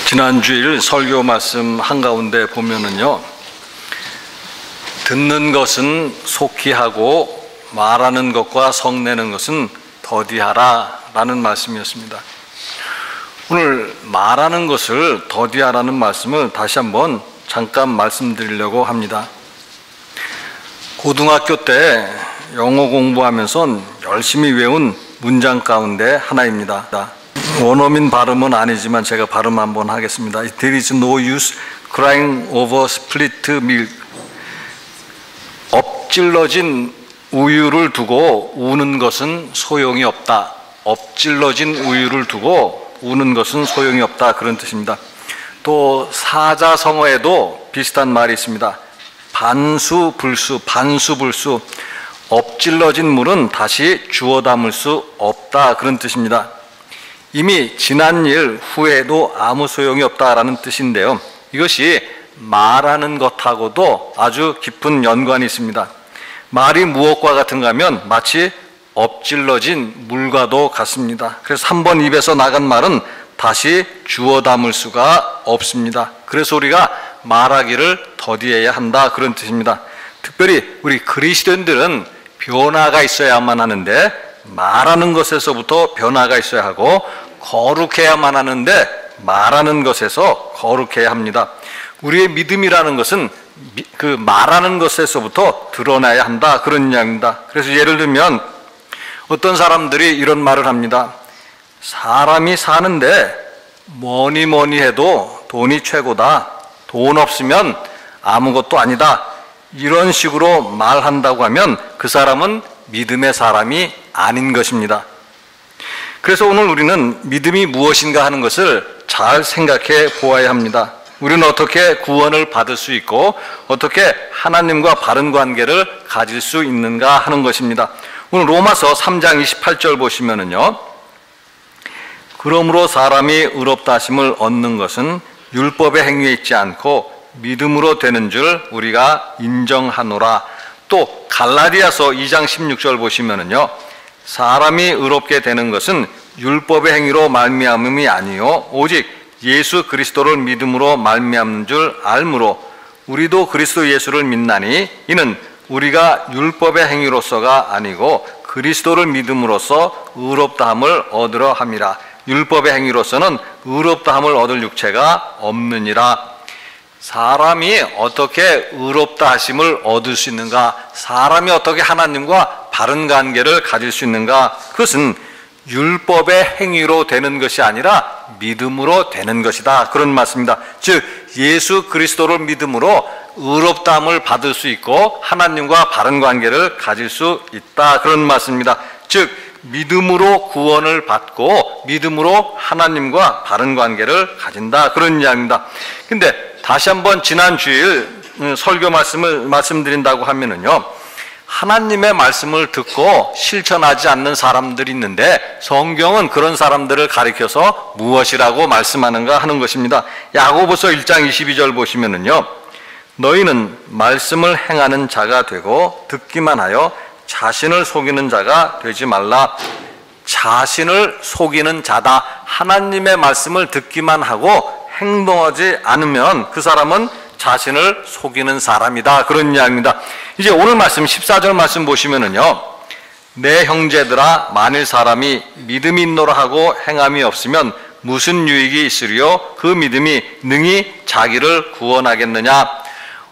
지난주일 설교 말씀 한가운데 보면은요, 듣는 것은 속히 하고 말하는 것과 성내는 것은 더디하라 라는 말씀이었습니다. 오늘 말하는 것을 더디하라는 말씀을 다시 한번 잠깐 말씀드리려고 합니다. 고등학교 때 영어 공부하면서 열심히 외운 문장 가운데 하나입니다. 원어민 발음은 아니지만 제가 발음 한번 하겠습니다. There is no use crying over split milk. 엎질러진 우유를 두고 우는 것은 소용이 없다. 엎질러진 우유를 두고 우는 것은 소용이 없다, 그런 뜻입니다. 또 사자성어에도 비슷한 말이 있습니다. 반수불수, 반수불수. 엎질러진 물은 다시 주워 담을 수 없다, 그런 뜻입니다. 이미 지난 일 후에도 아무 소용이 없다라는 뜻인데요, 이것이 말하는 것하고도 아주 깊은 연관이 있습니다. 말이 무엇과 같은가 하면 마치 엎질러진 물과도 같습니다. 그래서 한 번 입에서 나간 말은 다시 주워 담을 수가 없습니다. 그래서 우리가 말하기를 더디해야 한다, 그런 뜻입니다. 특별히 우리 그리스도인들은 변화가 있어야만 하는데 말하는 것에서부터 변화가 있어야 하고, 거룩해야만 하는데 말하는 것에서 거룩해야 합니다. 우리의 믿음이라는 것은 그 말하는 것에서부터 드러나야 한다, 그런 이야기입니다. 그래서 예를 들면 어떤 사람들이 이런 말을 합니다. 사람이 사는데 뭐니 해도 돈이 최고다. 돈 없으면 아무것도 아니다. 이런 식으로 말한다고 하면 그 사람은 믿음의 사람이 아닌 것입니다. 그래서 오늘 우리는 믿음이 무엇인가 하는 것을 잘 생각해 보아야 합니다. 우리는 어떻게 구원을 받을 수 있고 어떻게 하나님과 바른 관계를 가질 수 있는가 하는 것입니다. 오늘 로마서 3장 28절 보시면은요, 그러므로 사람이 의롭다 하심을 얻는 것은 율법의 행위에 있지 않고 믿음으로 되는 줄 우리가 인정하노라. 또 갈라디아서 2장 16절 보시면은요, 사람이 의롭게 되는 것은 율법의 행위로 말미암음이 아니요 오직 예수 그리스도를 믿음으로 말미암는 줄 알므로 우리도 그리스도 예수를 믿나니 이는 우리가 율법의 행위로서가 아니고 그리스도를 믿음으로써 의롭다함을 얻으려 함이라. 율법의 행위로서는 의롭다함을 얻을 육체가 없느니라. 사람이 어떻게 의롭다 하심을 얻을 수 있는가, 사람이 어떻게 하나님과 바른 관계를 가질 수 있는가, 그것은 율법의 행위로 되는 것이 아니라 믿음으로 되는 것이다, 그런 말씀입니다. 즉 예수 그리스도를 믿음으로 의롭다함을 받을 수 있고 하나님과 바른 관계를 가질 수 있다, 그런 말씀입니다. 즉 믿음으로 구원을 받고 믿음으로 하나님과 바른 관계를 가진다, 그런 이야기입니다. 근데 다시 한번 지난 주일 설교 말씀드린다고 하면은요, 하나님의 말씀을 듣고 실천하지 않는 사람들이 있는데 성경은 그런 사람들을 가리켜서 무엇이라고 말씀하는가 하는 것입니다. 야고보서 1장 22절 보시면은요, 너희는 말씀을 행하는 자가 되고 듣기만 하여 자신을 속이는 자가 되지 말라. 자신을 속이는 자다. 하나님의 말씀을 듣기만 하고 행동하지 않으면 그 사람은 자신을 속이는 사람이다, 그런 이야기입니다. 이제 오늘 말씀 14절 말씀 보시면은요, 내 형제들아 만일 사람이 믿음이 있노라 하고 행함이 없으면 무슨 유익이 있으리요 그 믿음이 능히 자기를 구원하겠느냐.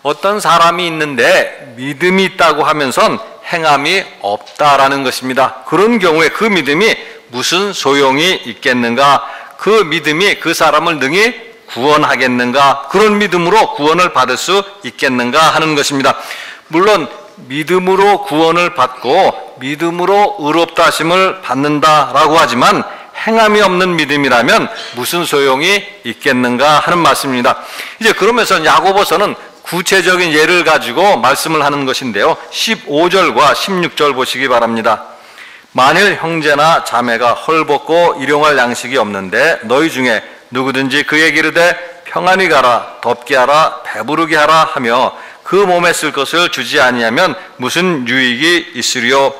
어떤 사람이 있는데 믿음이 있다고 하면선 행함이 없다라는 것입니다. 그런 경우에 그 믿음이 무슨 소용이 있겠는가, 그 믿음이 그 사람을 능히 구원하겠는가, 그런 믿음으로 구원을 받을 수 있겠는가 하는 것입니다. 물론 믿음으로 구원을 받고 믿음으로 의롭다 하심을 받는다라고 하지만 행함이 없는 믿음이라면 무슨 소용이 있겠는가 하는 말씀입니다. 이제 그러면서 야고보서는 구체적인 예를 가지고 말씀을 하는 것인데요, 15절과 16절 보시기 바랍니다. 만일 형제나 자매가 헐벗고 일용할 양식이 없는데 너희 중에 누구든지 그에게 이르되 평안히 가라, 덥게 하라, 배부르게 하라 하며 그 몸에 쓸 것을 주지 아니하면 무슨 유익이 있으리요.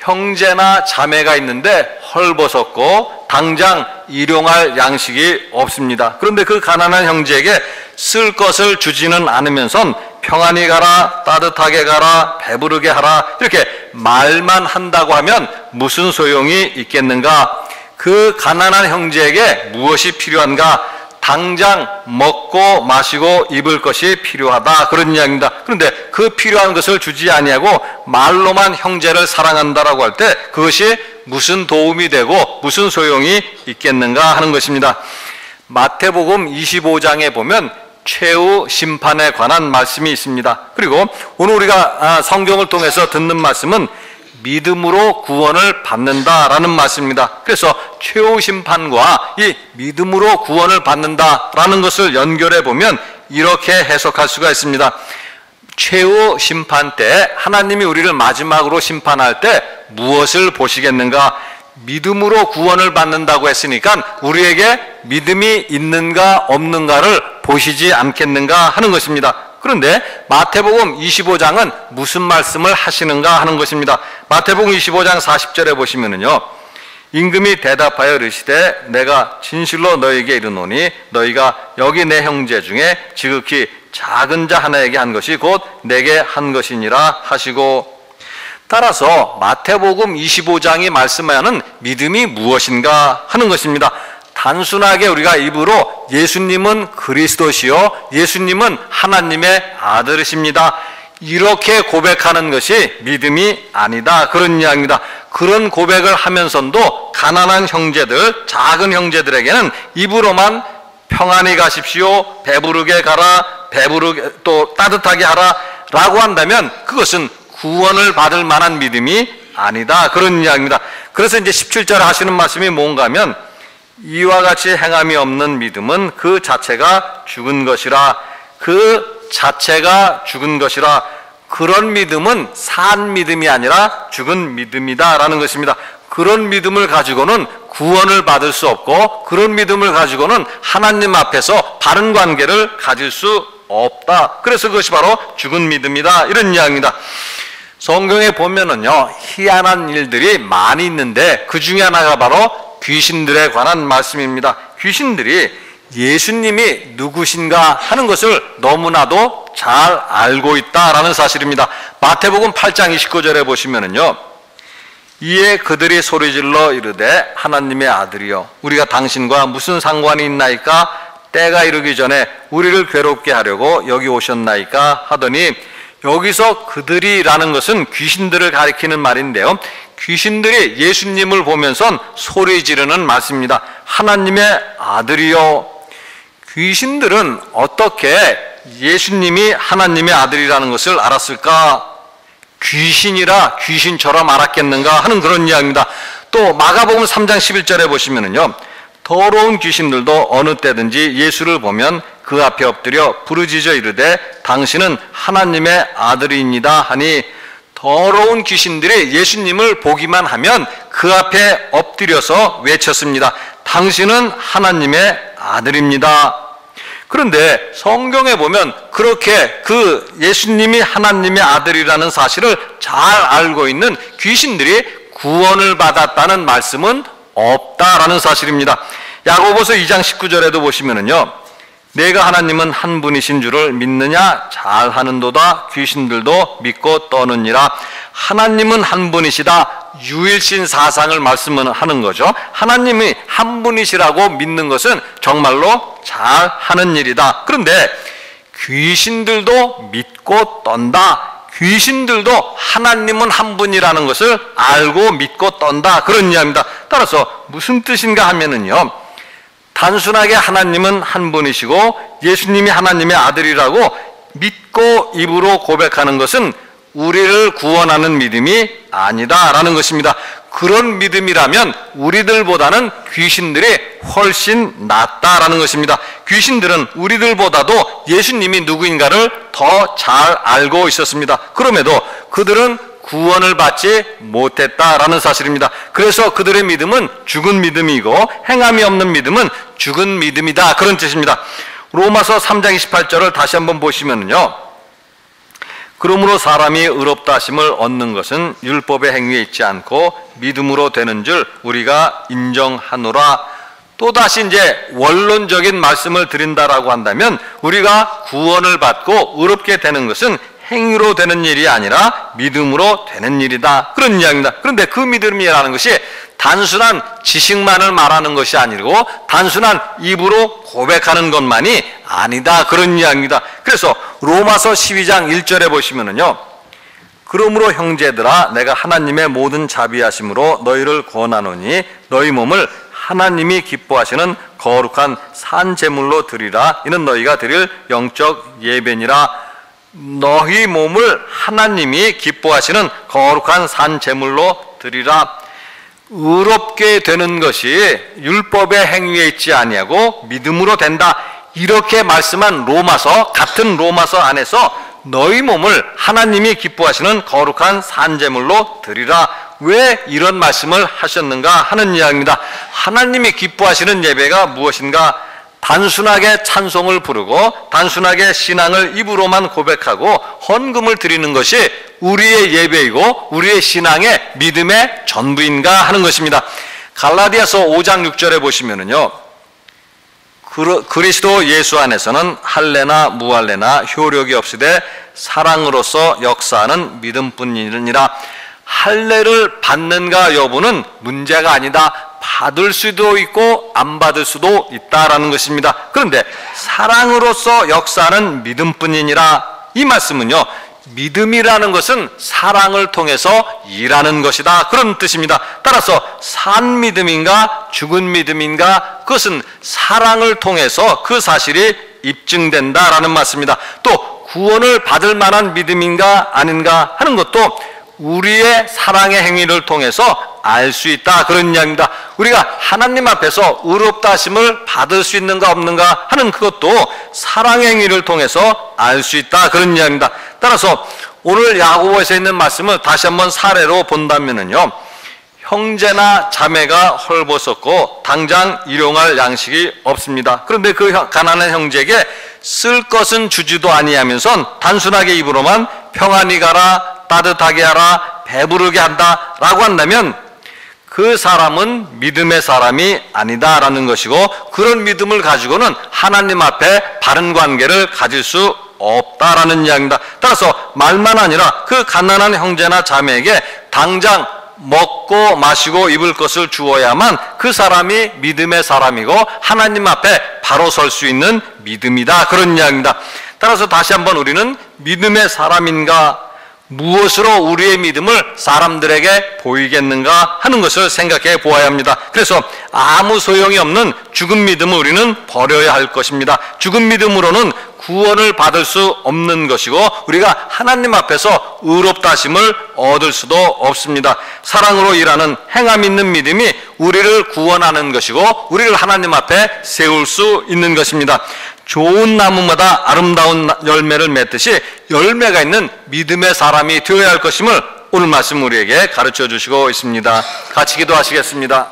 형제나 자매가 있는데 헐벗었고 당장 일용할 양식이 없습니다. 그런데 그 가난한 형제에게 쓸 것을 주지는 않으면서 평안히 가라, 따뜻하게 가라, 배부르게 하라 이렇게 말만 한다고 하면 무슨 소용이 있겠는가? 그 가난한 형제에게 무엇이 필요한가? 당장 먹고 마시고 입을 것이 필요하다, 그런 이야기입니다. 그런데 그 필요한 것을 주지 아니하고 말로만 형제를 사랑한다라고 할 때 그것이 무슨 도움이 되고 무슨 소용이 있겠는가 하는 것입니다. 마태복음 25장에 보면 최후 심판에 관한 말씀이 있습니다. 그리고 오늘 우리가 성경을 통해서 듣는 말씀은 믿음으로 구원을 받는다라는 말씀입니다. 그래서 최후 심판과 이 믿음으로 구원을 받는다라는 것을 연결해 보면 이렇게 해석할 수가 있습니다. 최후 심판 때 하나님이 우리를 마지막으로 심판할 때 무엇을 보시겠는가? 믿음으로 구원을 받는다고 했으니까 우리에게 믿음이 있는가 없는가를 보시지 않겠는가 하는 것입니다. 그런데 마태복음 25장은 무슨 말씀을 하시는가 하는 것입니다. 마태복음 25장 40절에 보시면은요, 임금이 대답하여 이르시되 내가 진실로 너희에게 이르노니 너희가 여기 내 형제 중에 지극히 작은 자 하나에게 한 것이 곧 내게 한 것이니라 하시고, 따라서 마태복음 25장이 말씀하는 믿음이 무엇인가 하는 것입니다. 단순하게 우리가 입으로 예수님은 그리스도시요 예수님은 하나님의 아들이십니다 이렇게 고백하는 것이 믿음이 아니다, 그런 이야기입니다. 그런 고백을 하면서도 가난한 형제들, 작은 형제들에게는 입으로만 평안히 가십시오, 배부르게 가라, 배부르게 또 따뜻하게 하라 라고 한다면 그것은 구원을 받을 만한 믿음이 아니다, 그런 이야기입니다. 그래서 이제 17절에 하시는 말씀이 뭔가 하면 이와 같이 행함이 없는 믿음은 그 자체가 죽은 것이라, 그 자체가 죽은 것이라. 그런 믿음은 산 믿음이 아니라 죽은 믿음이다 라는 것입니다. 그런 믿음을 가지고는 구원을 받을 수 없고 그런 믿음을 가지고는 하나님 앞에서 바른 관계를 가질 수 없다. 그래서 그것이 바로 죽은 믿음이다, 이런 이야기입니다. 성경에 보면은요, 희한한 일들이 많이 있는데 그 중에 하나가 바로 귀신들에 관한 말씀입니다. 귀신들이 예수님이 누구신가 하는 것을 너무나도 잘 알고 있다라는 사실입니다. 마태복음 8장 29절에 보시면은요, 이에 그들이 소리질러 이르되 하나님의 아들이여 우리가 당신과 무슨 상관이 있나이까? 때가 이르기 전에 우리를 괴롭게 하려고 여기 오셨나이까? 하더니, 여기서 그들이라는 것은 귀신들을 가리키는 말인데요, 귀신들이 예수님을 보면선 소리 지르는 말씀입니다. 하나님의 아들이요. 귀신들은 어떻게 예수님이 하나님의 아들이라는 것을 알았을까? 귀신이라 귀신처럼 알았겠는가 하는 그런 이야기입니다. 또 마가복음 3장 11절에 보시면은요, 더러운 귀신들도 어느 때든지 예수를 보면 그 앞에 엎드려 부르짖어 이르되 당신은 하나님의 아들이니이다 하니, 더러운 귀신들이 예수님을 보기만 하면 그 앞에 엎드려서 외쳤습니다. 당신은 하나님의 아들입니다. 그런데 성경에 보면 그렇게 그 예수님이 하나님의 아들이라는 사실을 잘 알고 있는 귀신들이 구원을 받았다는 말씀은 없다라는 사실입니다. 야고보서 2장 19절에도 보시면은요, 내가 하나님은 한 분이신 줄을 믿느냐? 잘하는도다. 귀신들도 믿고 떠느니라. 하나님은 한 분이시다. 유일신 사상을 말씀하는 거죠. 하나님이 한 분이시라고 믿는 것은 정말로 잘하는 일이다. 그런데 귀신들도 믿고 떤다. 귀신들도 하나님은 한 분이라는 것을 알고 믿고 떤다, 그런 이야기입니다. 따라서 무슨 뜻인가 하면은요, 단순하게 하나님은 한 분이시고 예수님이 하나님의 아들이라고 믿고 입으로 고백하는 것은 우리를 구원하는 믿음이 아니다라는 것입니다. 그런 믿음이라면 우리들보다는 귀신들이 훨씬 낫다라는 것입니다. 귀신들은 우리들보다도 예수님이 누구인가를 더 잘 알고 있었습니다. 그럼에도 그들은 구원을 받지 못했다라는 사실입니다. 그래서 그들의 믿음은 죽은 믿음이고 행함이 없는 믿음은 죽은 믿음이다, 그런 뜻입니다. 로마서 3장 28절을 다시 한번 보시면요, 그러므로 사람이 의롭다 하심을 얻는 것은 율법의 행위에 있지 않고 믿음으로 되는 줄 우리가 인정하노라. 또다시 이제 원론적인 말씀을 드린다라고 한다면 우리가 구원을 받고 의롭게 되는 것은 행위로 되는 일이 아니라 믿음으로 되는 일이다, 그런 이야기입니다. 그런데 그 믿음이라는 것이 단순한 지식만을 말하는 것이 아니고 단순한 입으로 고백하는 것만이 아니다, 그런 이야기입니다. 그래서 로마서 12장 1절에 보시면은요, 그러므로 형제들아 내가 하나님의 모든 자비하심으로 너희를 권하노니 너희 몸을 하나님이 기뻐하시는 거룩한 산 제물로 드리라. 이는 너희가 드릴 영적 예배니라. 너희 몸을 하나님이 기뻐하시는 거룩한 산 제물로 드리라. 의롭게 되는 것이 율법의 행위에 있지 아니하고 믿음으로 된다, 이렇게 말씀한 로마서, 같은 로마서 안에서 너희 몸을 하나님이 기뻐하시는 거룩한 산 제물로 드리라, 왜 이런 말씀을 하셨는가 하는 이야기입니다. 하나님이 기뻐하시는 예배가 무엇인가? 단순하게 찬송을 부르고 단순하게 신앙을 입으로만 고백하고 헌금을 드리는 것이 우리의 예배이고 우리의 신앙의 믿음의 전부인가 하는 것입니다. 갈라디아서 5장 6절에 보시면은요, 그리스도 예수 안에서는 할례나 무할례나 효력이 없으되 사랑으로서 역사하는 믿음뿐이니라. 할례를 받는가 여부는 문제가 아니다. 받을 수도 있고 안 받을 수도 있다라는 것입니다. 그런데 사랑으로서 역사하는 믿음뿐이니라, 이 말씀은요, 믿음이라는 것은 사랑을 통해서 일하는 것이다, 그런 뜻입니다. 따라서 산 믿음인가 죽은 믿음인가, 그것은 사랑을 통해서 그 사실이 입증된다라는 말씀입니다. 또 구원을 받을 만한 믿음인가 아닌가 하는 것도 우리의 사랑의 행위를 통해서 알 수 있다, 그런 이야기입니다. 우리가 하나님 앞에서 의롭다 하심을 받을 수 있는가 없는가 하는 그것도 사랑의 행위를 통해서 알 수 있다, 그런 이야기입니다. 따라서 오늘 야고보에서 있는 말씀을 다시 한번 사례로 본다면은요, 형제나 자매가 헐벗었고 당장 일용할 양식이 없습니다. 그런데 그 가난한 형제에게 쓸 것은 주지도 아니하면서 단순하게 입으로만 평안히 가라, 따뜻하게 하라, 배부르게 한다 라고 한다면 그 사람은 믿음의 사람이 아니다라는 것이고, 그런 믿음을 가지고는 하나님 앞에 바른 관계를 가질 수 없다라는 이야기입니다. 따라서 말만 아니라 그 가난한 형제나 자매에게 당장 먹고 마시고 입을 것을 주어야만 그 사람이 믿음의 사람이고 하나님 앞에 바로 설 수 있는 믿음이다, 그런 이야기입니다. 따라서 다시 한번 우리는 믿음의 사람인가, 무엇으로 우리의 믿음을 사람들에게 보이겠는가 하는 것을 생각해 보아야 합니다. 그래서 아무 소용이 없는 죽은 믿음을 우리는 버려야 할 것입니다. 죽은 믿음으로는 구원을 받을 수 없는 것이고 우리가 하나님 앞에서 의롭다 하심을 얻을 수도 없습니다. 사랑으로 일하는 행함 있는 믿음이 우리를 구원하는 것이고 우리를 하나님 앞에 세울 수 있는 것입니다. 좋은 나무마다 아름다운 열매를 맺듯이 열매가 있는 믿음의 사람이 되어야 할 것임을 오늘 말씀 우리에게 가르쳐 주시고 있습니다. 같이 기도하시겠습니다.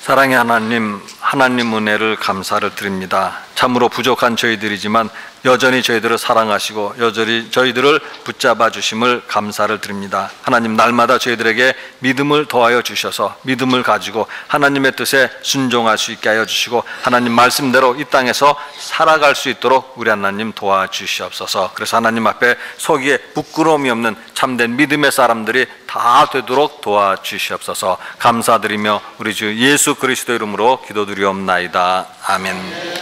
사랑의 하나님, 하나님 은혜를 감사를 드립니다. 참으로 부족한 저희들이지만 여전히 저희들을 사랑하시고 여전히 저희들을 붙잡아 주심을 감사를 드립니다. 하나님, 날마다 저희들에게 믿음을 더하여 주셔서 믿음을 가지고 하나님의 뜻에 순종할 수 있게 하여 주시고 하나님 말씀대로 이 땅에서 살아갈 수 있도록 우리 하나님 도와주시옵소서. 그래서 하나님 앞에 서기에 부끄러움이 없는 참된 믿음의 사람들이 다 되도록 도와주시옵소서. 감사드리며 우리 주 예수 그리스도 이름으로 기도드리옵나이다. 아멘.